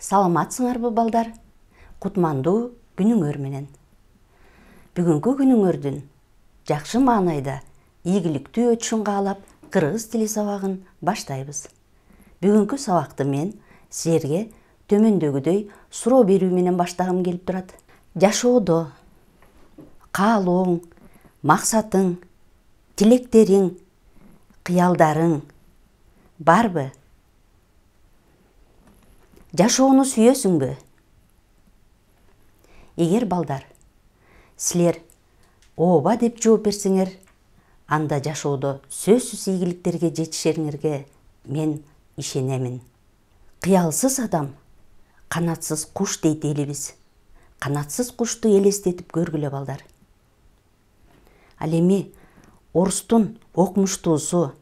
Саламатсыңарбы балдар? Кутмандуу күнүңөр менен. Бүгүнкү күнүңөрдүн жакшы маанайда ийгиликтүү өтүшүн каалап, кыргыз тили сабагын баштайбыз. Бүгүнкү сабакты мен силерге төмөндөгүдөй суроо берүү менен баштагым келип турат. Жашоодо каалооң, максатың, тилектериң, кыялдарың барбы? Жашоону сүйөсүңбү? Эгер балдар, силер ооба деп жооп берсеңер, анда жашоодо сөзсүз ийгиликтерге жетишериңерге мен ишенемин. Кыялсыз адам канатсыз куш дейт элибиз. Канатсыз кушту элестетип көргүлө балдар. Ал эми орустун окумуштуусу,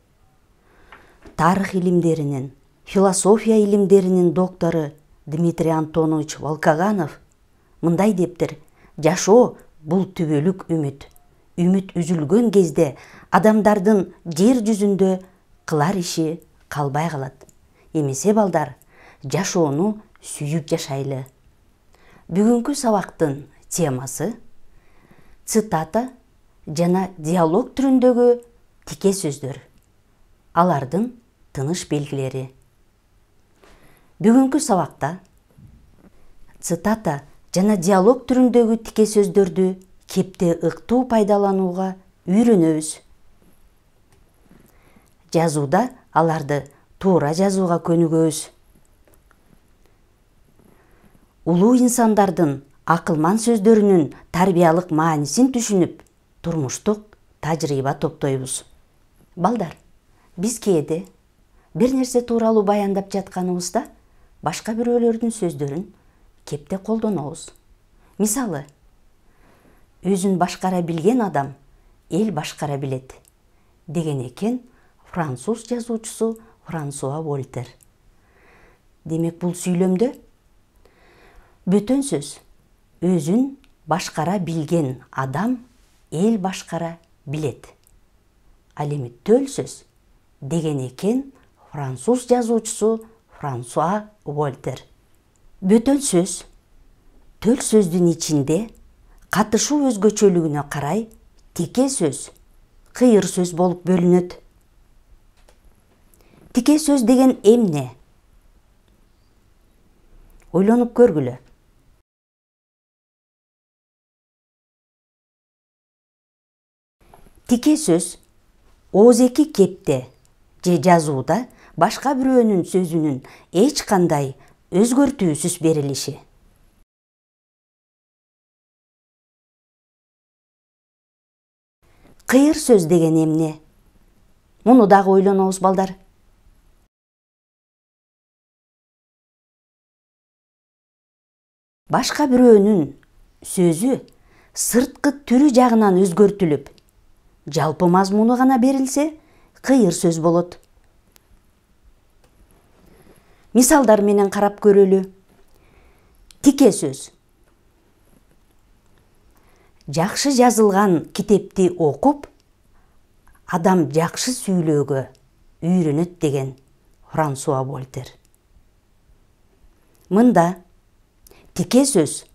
тарых илимдеринин, философия илимдеринин доктору Дмитрий Антонович Волкоганов мындай дептир: жашоо бул түбөлүк үмүт. Үмүт үзүлгөн кезде адамдардын жер жүзүндө кылар иши калбай калат. Эмесе балдар, жашоону сүйүп жашайлы. Бүгүнкү сабактын темасы цитата жана диалог түрүндөгү тике сөздөр. Алардын тыныш белгилери. Бүгүнкү сабакта цитата жана диалог түрүндөгү тике сөздөрдү кепте ыктуу пайдаланууга үйрөнөбүз. Жазууда аларды туура жазууга көнүгөбүз. Улуу инсандардын акылман сөздөрүнүн тарбиялык маанисин түшүнүп, турмуштук тажрыйба топтойбуз. Балдар, биз кээде бир нерсе тууралуу баяндап жатканыбызда башка бирөөлөрдүн сөздөрүн кепте колдонобуз. Мисалы, өзүн башкара билген адам эл башкара билет деген экен француз жазуучусу Франсуа Вольтер. Демек, бул сүйлөмдө бөтөн сөз өзүн башкара билген адам эл башкара билет. Ал эми төл сөз деген экен француз жазуучусу Франсуа Вольтер. Бөтөн сөз төл сөздүн ичинде катышуу өзгөчөлүгүнө карай тике сөз, кыйыр сөз болуп бөлүнөт. Тике сөз деген эмне? Ойлонуп көргүлө. Тике сөз оозеки кепте же жазууда башка бирөөнүн сөзүнүн эч кандай өзгөртүүсүз берилиши. Кыйыр сөз деген эмне? Муну дагы ойлонобуз балдар. Башка бирөөнүн сөзү сырткы түрү жагынан өзгөртүлүп, жалпы мазмуну гана берилсе, кыйыр сөз болот. Мисалдар менен карап көрөлү. Тике сөз. Жакшы жазылган китепти окуп, адам жакшы сүйлөөгө үйрөнөт деген Франсуа Вольтер. Мында тике сөз.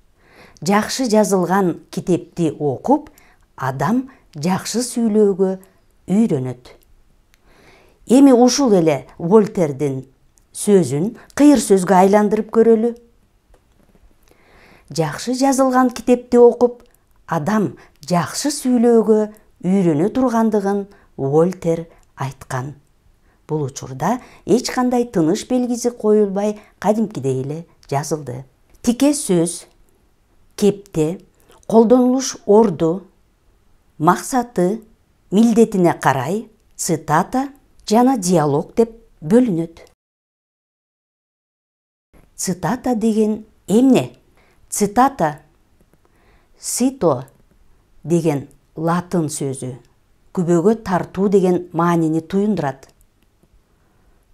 Жакшы жазылган китепти окуп, адам жакшы сүйлөөгө үйрөнөт. Эми ушул эле Вольтердин сөзүн кыйыр сөзгө айландырып көрөлү. Жакшы жазылган китепти окуп, адам жакшы сүйлөөгө үйрөнө тургандыгын Вольтер айткан. Бул учурда эч кандай тыныш белгиси коюлбай, кадимкидей эле жазылды. Тике сөз кепте колдонулуш орду, максаты, милдетине карай цитата жана диалог деп бөлүнөт. Цитата деген эмне? Цитата сито деген латын сөзү күбөгө тартуу деген маанини туюндурат.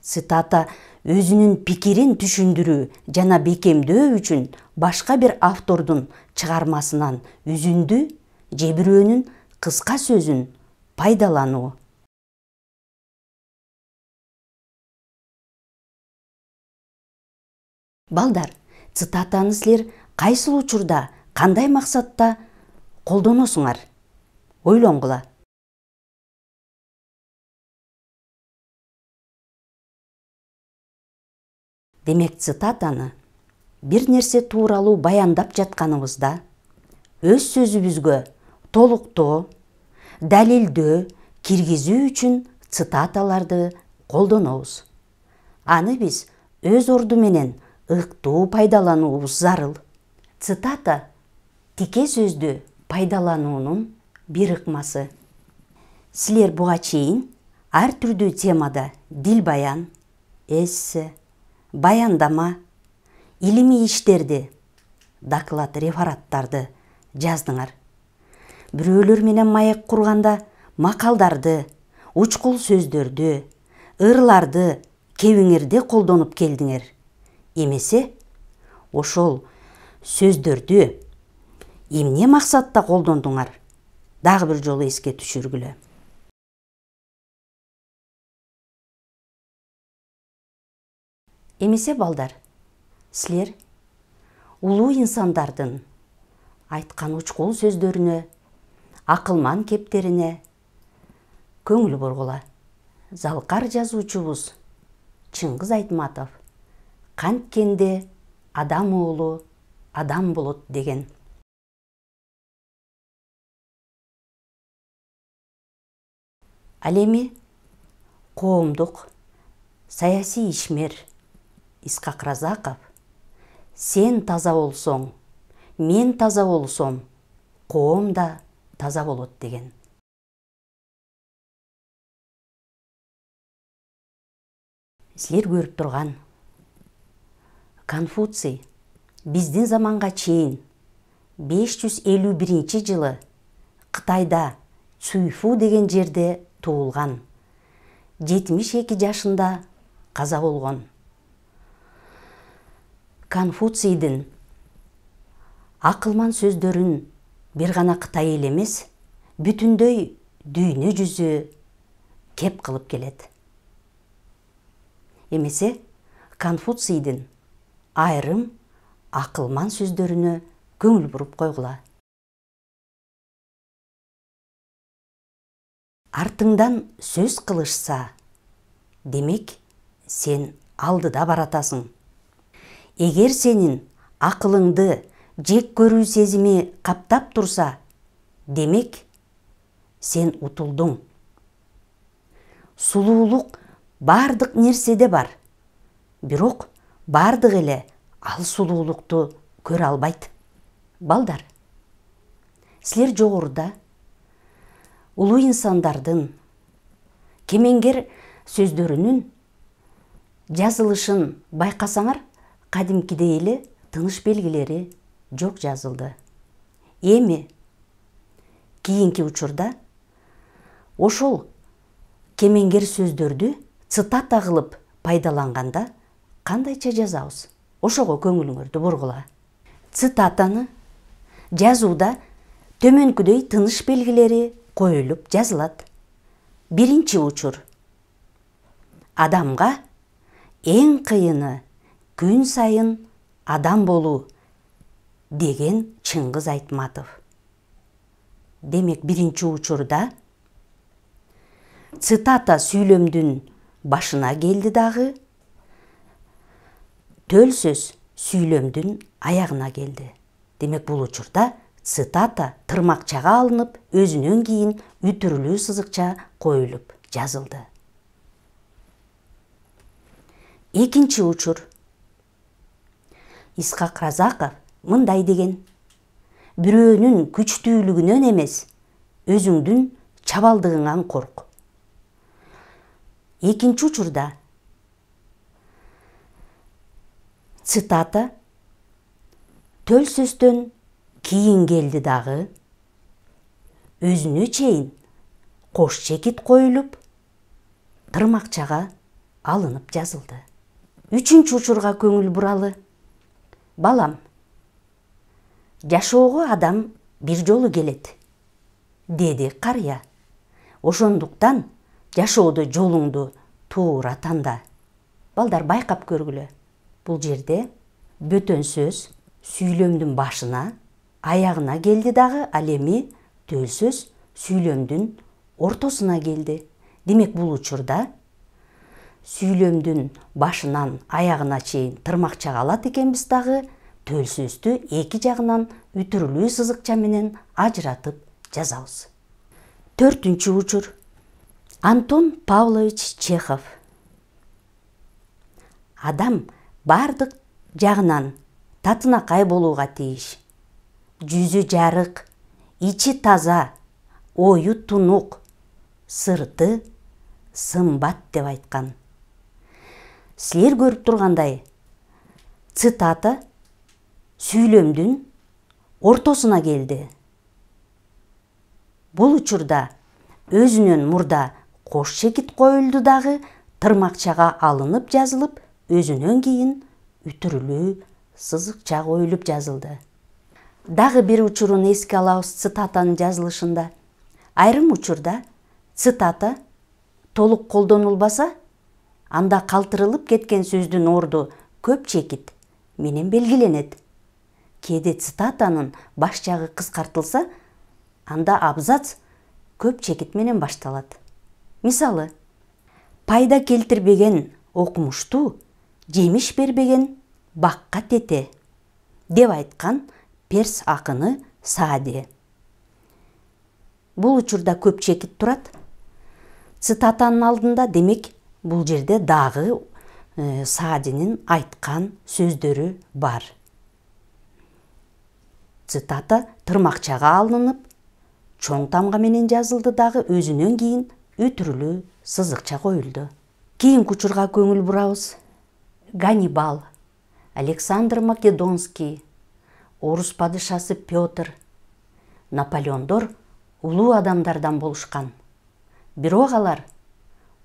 Цитата өзүнүн пикирин түшүндүрүү жана бекемдөө үчүн башка бир автордун чыгармасынан үзүндү же бирөөнүн кыска сөзүн пайдалануу. Балдар, цитатаны силер кайсыл учурда, кандай максатта колдоносуңар? Ойлонгула. Демек, цитатаны бир нерсе тууралуу баяндап жатканыбызда өз сөзүбүзгө толуктоо, далилдөө киргизүү үчүн цитаталарды колдонобуз. Аны биз өз орду менен ыктуу пайдалануубуз зарыл. Цитата тике сөздү пайдалануунун бир ыкмасы. Силер буга чейин ар түрдүү темада дил баян, эссе, баяндама, илимий иштерди, доклад, рефераттарды жаздыңар. Бирөөлөр менен маек курганда макалдарды, учкул сөздөрдү, ырларды кебиңерде колдонуп келдиңер. Эмесе, ошол сөздөрдү эмне максатта колдондуңар? Дагы бир жолу эске түшүргүлө. Эмесе балдар, силер улуу инсандардын айткан учкул сөздөрүнө, акылман кептерине көңүл бургула. Залкар жазуучубуз Чыңгыз Айтматов канткенде адам уулу адам болот деген. Ал эми коомдук саясий ишмер Исхак Разаков сен таза болсоң, мен таза болсом, коом да таза болот деген. Силер көрүп турган Конфуций биздин заманга чейин 551-жылы Кытайда Цюйфу деген жерде туулган. 72 жашында каза болгон. Конфуцийдин акылман сөздөрүн бир гана Кытай эле эмес, бүтүндөй дүйнө жүзү кеп кылып келет. Эмесе, Конфуцийдин айрым акылман сөздөрүнө көңүл буруп койгула. Артыңдан сөз кылышса, демек сен алдыда баратасың. Эгер сенин акылыңды жек көрүү сезими каптап турса, демек сен утулдуң. Сулуулук бардык нерседе бар, бирок бардык эле ал сулуулукту көрө албайт. Балдар, силер жогоруда улуу инсандардын кемеңгер сөздөрүнүн жазылышын байкасаңар, кадимкидей эле тыныш белгилери жок жазылды. Эми кийинки учурда ошол кемеңгер сөздөрдү цитата кылып пайдаланганда кандайча жазабыз? Ошого көңүлүңөрдү бургула. Цитатаны жазууда төмөнкүдөй тыныш белгилери коюлуп жазылат. Биринчи учур. Адамга эң кыйыны күн сайын адам болуу деген Чыңгыз Айтматов. Демек, биринчи учурда цитата сүйлөмдүн башына келди дагы, төл сөз сүйлөмдүн аягына келди. Демек, бул учурда цитата тырмакчага алынып, өзүнөн кийин үтүрүлүү сызыкча коюлуп жазылды. Экинчи учур. Исхак Разаков мындай деген: бирөөнүн күчтүүлүгүнөн эмес, өзүңдүн чабалдыгыңан корк. Экинчи учурда цитата төл сөздөн кийин келди дагы, өзүнө чейин кош чекит коюлуп, тырмакчага алынып жазылды. Үчүнчү учурга көңүл буралы. Балам, жашоого адам бир жолу келет, деди карыя. Ошондуктан жашоодо жолуңду туура танда. Балдар, байкап көргүлө. Бул жерде бөтөн сөз сүйлөмдүн башына, аягына келди дагы, ал эми төл сөз сүйлөмдүн ортосуна келди. Демек бул учурда сүйлөмдүн башынан аягына чейин тырмакчага алат экенбиз дагы, төл сөздү эки жагынан үтүрүлүү сызыкча менен ажыратып жазабыз. 4-чү учур. Антон Павлович Чехов. Адам бардык жагынан татынакай болууга тийиш. Жүзү жарык, ичи таза, ою тунук, сырты сымбат деп айткан. Силер көрүп тургандай, цитата сүйлөмдүн ортосуна келди. Бул учурда өзүнөн мурда кош чекит коюлду дагы, тырмакчага алынып жазылып, өзүнөн кийин үтүрүлүү сызыкча коюлуп жазылды. Дагы бир учурун эске алабыз цитатанын жазылышында. Айрым учурда цитата толук колдонулбаса, анда калтырылып кеткен сөздүн орду көп чекит менен белгиленет. Кээде цитатанын баш жагы кыскартылса, анда абзац көп чекит менен башталат. Мисалы, пайда келтирбеген окумушту жемиш бербеген бакка тете деп айткан перс акыны Саади. Бул учурда көп чекит турат. Цитатанын алдында, демек бул жерде дагы Саадинин айткан сөздөрү бар. Цитата тырмакчага алынып, чоң тамга менен жазылды дагы, өзүнөн кийин үтүрүлүү сызыкча коюлду. Кийинки учурга көңүл бурабыз. Ганнибал, Александр Македонский, орус падышасы Петр, Наполеондор улуу адамдардан болушкан. Бирок алар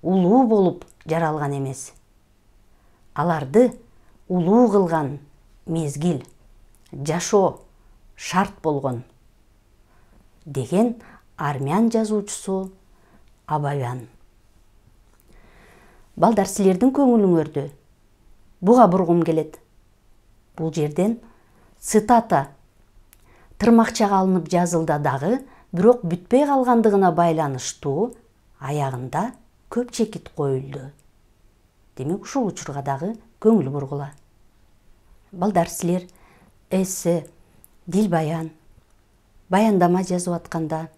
улуу болуп жаралган эмес. Аларды улуу кылган мезгил, жашоо шарт болгон деген армян жазуучусу Абаян. Балдар, силердин көңүлүңөрдү буга бургум келет. Бул жерден цитата тырмакчага алынып жазылда дагы, бирок бүтпөй калгандыгына байланыштуу аягында көп чекит коюлду. Демек ушул учурга дагы көңүл бургула. Балдар, силер эссе, дил баян, баяндама жазып атканда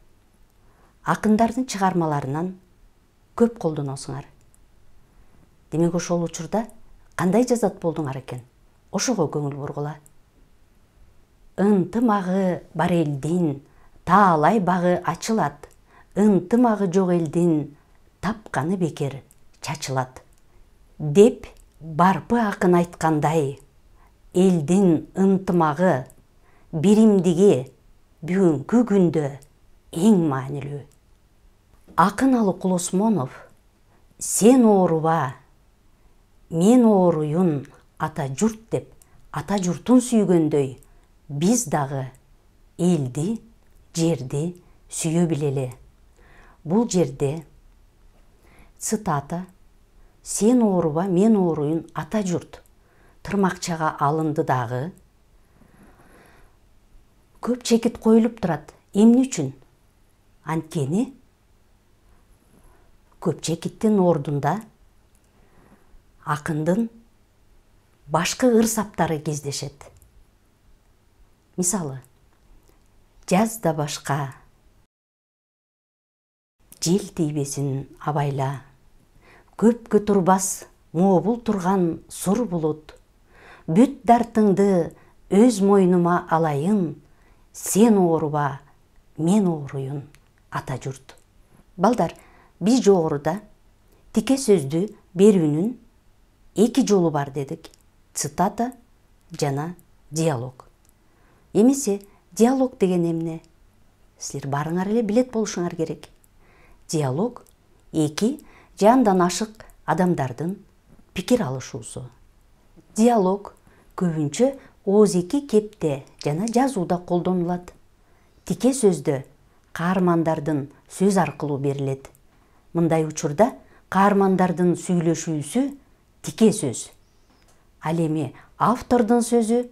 акындардын чыгармаларынан көп колдоносуңар. Демек ошол учурда кандай жазат болдуңар экен? Ошого көңүл бургула. Ынтымагы бар элдин таалай багы ачылат. Ынтымагы жок элдин тапканы бекер чачылат. Деп барпы акын айткандай, элдин ынтымагы, биримдиги бүгүнкү күндө эң маанилүү. Акын Алыкул Осмонов, сен ооруба, мен ооруюн ата журт деп ата журтун сүйгөндөй, биз дагы элди, жерди сүйө билели. Бул жерде цитата сен ооруба, мен ооруюн ата журт тырмакчага алынды дагы, көп чекит коюлуп турат. Эмне үчүн? Анткени көп чекиттин ордунда акындын башкы ырсаптары кездешет. Мисалы, жазда башка, жел тийбесин абайла, көпкө турбас мообул турган сур булут, бүт дартыңды өз мойнума алайын, сен ооруба, мен ооруюн ата журт. Балдар, биз жогоруда тике сөздү берүүнүн эки жолу бар дедик. Цитата жана диалог. Эмесе диалог деген эмне? Силер барыңар эле билет болушуңар керек. Диалог эки же андан ашык адамдардын пикир алышуусу. Диалог көбүнчө ооз-эки кепте жана жазууда колдонулат. Тике сөздө каармандардын сөз аркылуу берилет. Мындай учурда каармандардын сүйлөшүүсү тике сөз. Ал эми автордун сөзү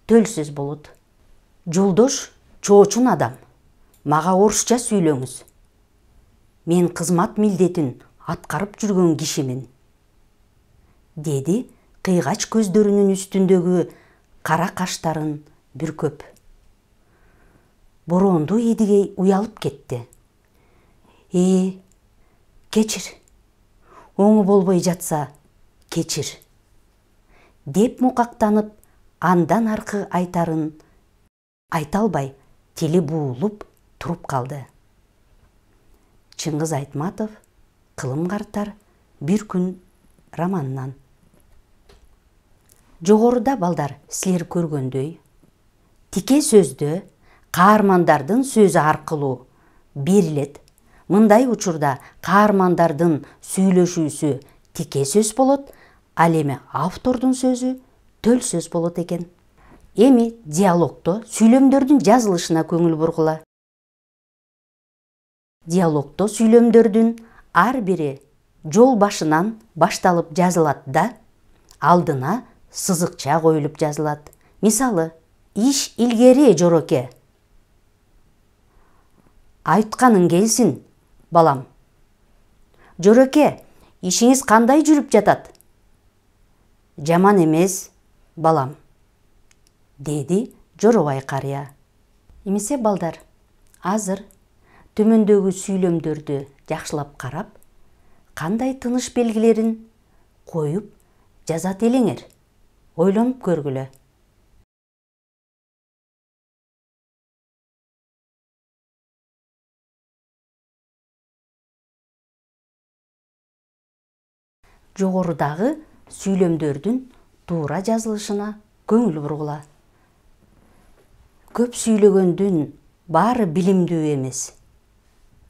төл сөз болот. Жолдош чоочун адам, мага орусча сүйлөңүз. Мен кызмат милдетин аткарып жүргөн кишимин, деди кыйгач көздөрүнүн үстүндөгү кара каштарын бүркөп. Боронду Эдигей уялып кетти. Кечир, оңу болбой жатса кечир, деп мукактанып, андан аркы айтарын айта албай, тили буулуп туруп калды. Чыңгыз Айтматов, Кылым картар, бир күн романынан. Жогоруда балдар силер көргөндөй, тике сөздө каармандардын сөзү аркылуу берилет. Мындай учурда каармандардын сүйлөшүүсү тике сөз болот, ал эми автордун сөзү төл сөз болот экен. Эми диалогдо сүйлөмдөрдүн жазылышына көңүл бургула. Диалогдо сүйлөмдөрдүн ар бири жол башынан башталып жазылат да, алдына сызыкча коюлуп жазылат. Мисалы, иш илгери Жороке. Айтканың келсин, балам. Жороке, ишиңиз кандай жүрүп жатат? Жаман эмес, балам, деди Жоробай карыя. Эмесе балдар, азыр төмөндөгү сүйлөмдөрдү жакшылап карап, кандай тыныш белгилерин коюп жазат элеңер? Ойлонуп көргүлө. Жогорудагы сүйлөмдөрдүн туура жазылышына көңүл бургула. Көп сүйлөгөндүн баары билимдүү эмес.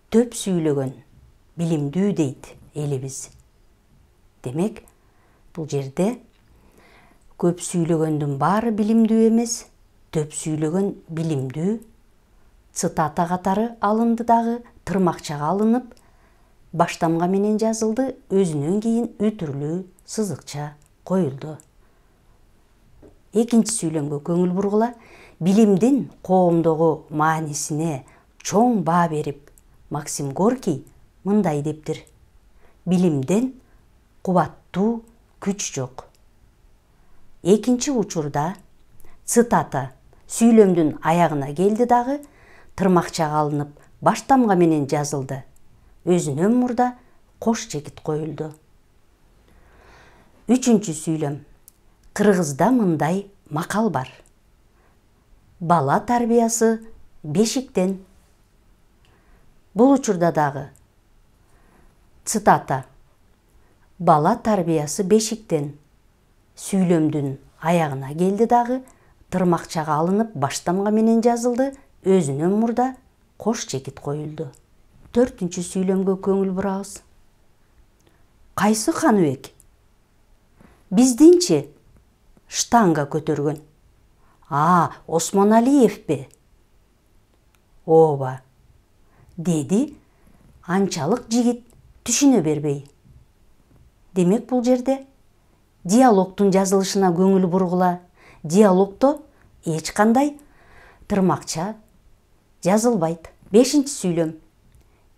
Төп сүйлөгөн билимдүү дейт элибиз. Демек, бул жерде көп сүйлөгөндүн баары билимдүү эмес, төп сүйлөгөн билимдүү цитата катары алынды дагы, тырмакчага алынып, баштамга менен жазылды, өзүнөн кийин үтүрлүү сызыкча коюлду. Экинчи сүйлөмгө көңүл бургула. Билимдин коомдогу маанисине чоң баа берип, Максим Горький мындай дептир: билимден кубаттуу күч жок. Экинчи учурда цитата сүйлөмдүн аягына келди дагы, тырмакчага алынып, баштамга менен жазылды. Өзүнөн мурда кош чекит коюлду. Үчүнчү сүйлөм. Кыргызда мындай макал бар. Бала тарбиясы бешиктен. Бул учурда дагы цитата бала тарбиясы бешиктен сүйлөмдүн аягына келди дагы, тырмакчага алынып, баштамга менен жазылды. Өзүнөн мурда кош чекит коюлду. Төртүнчү сүйлөмгө көңүл бурабыз. Кайсы Каныбек? Биздинчи штанга көтөргөн. Осмоналиевпи? Ооба, деди анчалык жигит түшүнө бербей. Демек, бул жерде диалогдун жазылышына көңүл бургула. Диалогдо эч кандай тырмакча жазылбайт. Бешинчи сүйлөм.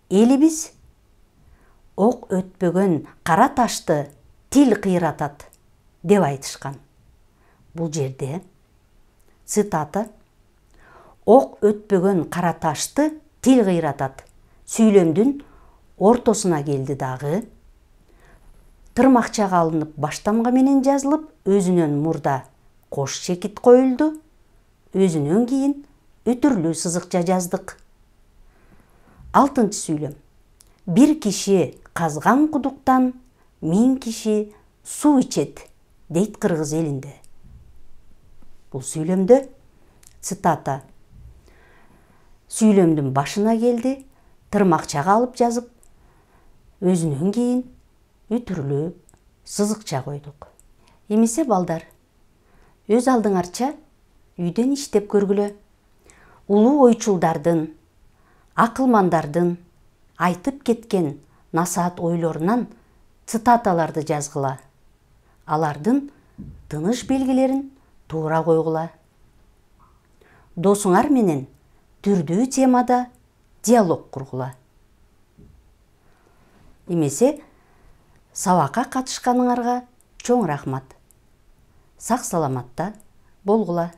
Элибиз ок өтпөгөн кара ташты тил кыйратат деп айтышкан. Бул жерде цитата ок өтпөгөн кара ташты тил кыйратат сүйлөмдүн ортосуна келди дагы, тырмакчага алынып, баштамга менен жазылып, өзүнөн мурда кош чекит коюлду. Өзүнөн кийин үтүрлүү сызыкча жаздык. Алтынчы сүйлөм. Бир киши казган кудуктан 1000 киши суу ичет, дейт кыргыз элинде. Бул сүйлөмдө цитата сүйлөмдүн башына келди, тырмакчага алып жазып, өзүнөн кийин үтүрлүү сызыкча койдук. Эмесе балдар, өз алдыңарча үйдөн иштеп көргүлө. Улуу ойчулдардын, акылмандардын айтып кеткен насаат ойлорунан цитаталарды жазгыла. Алардын тыныш белгилерин туура койгула. Досуңар менен түрдүү темада диалог кургула. Эмесе, сабакка катышканыңарга чоң рахмат. Сак саламатта болгула.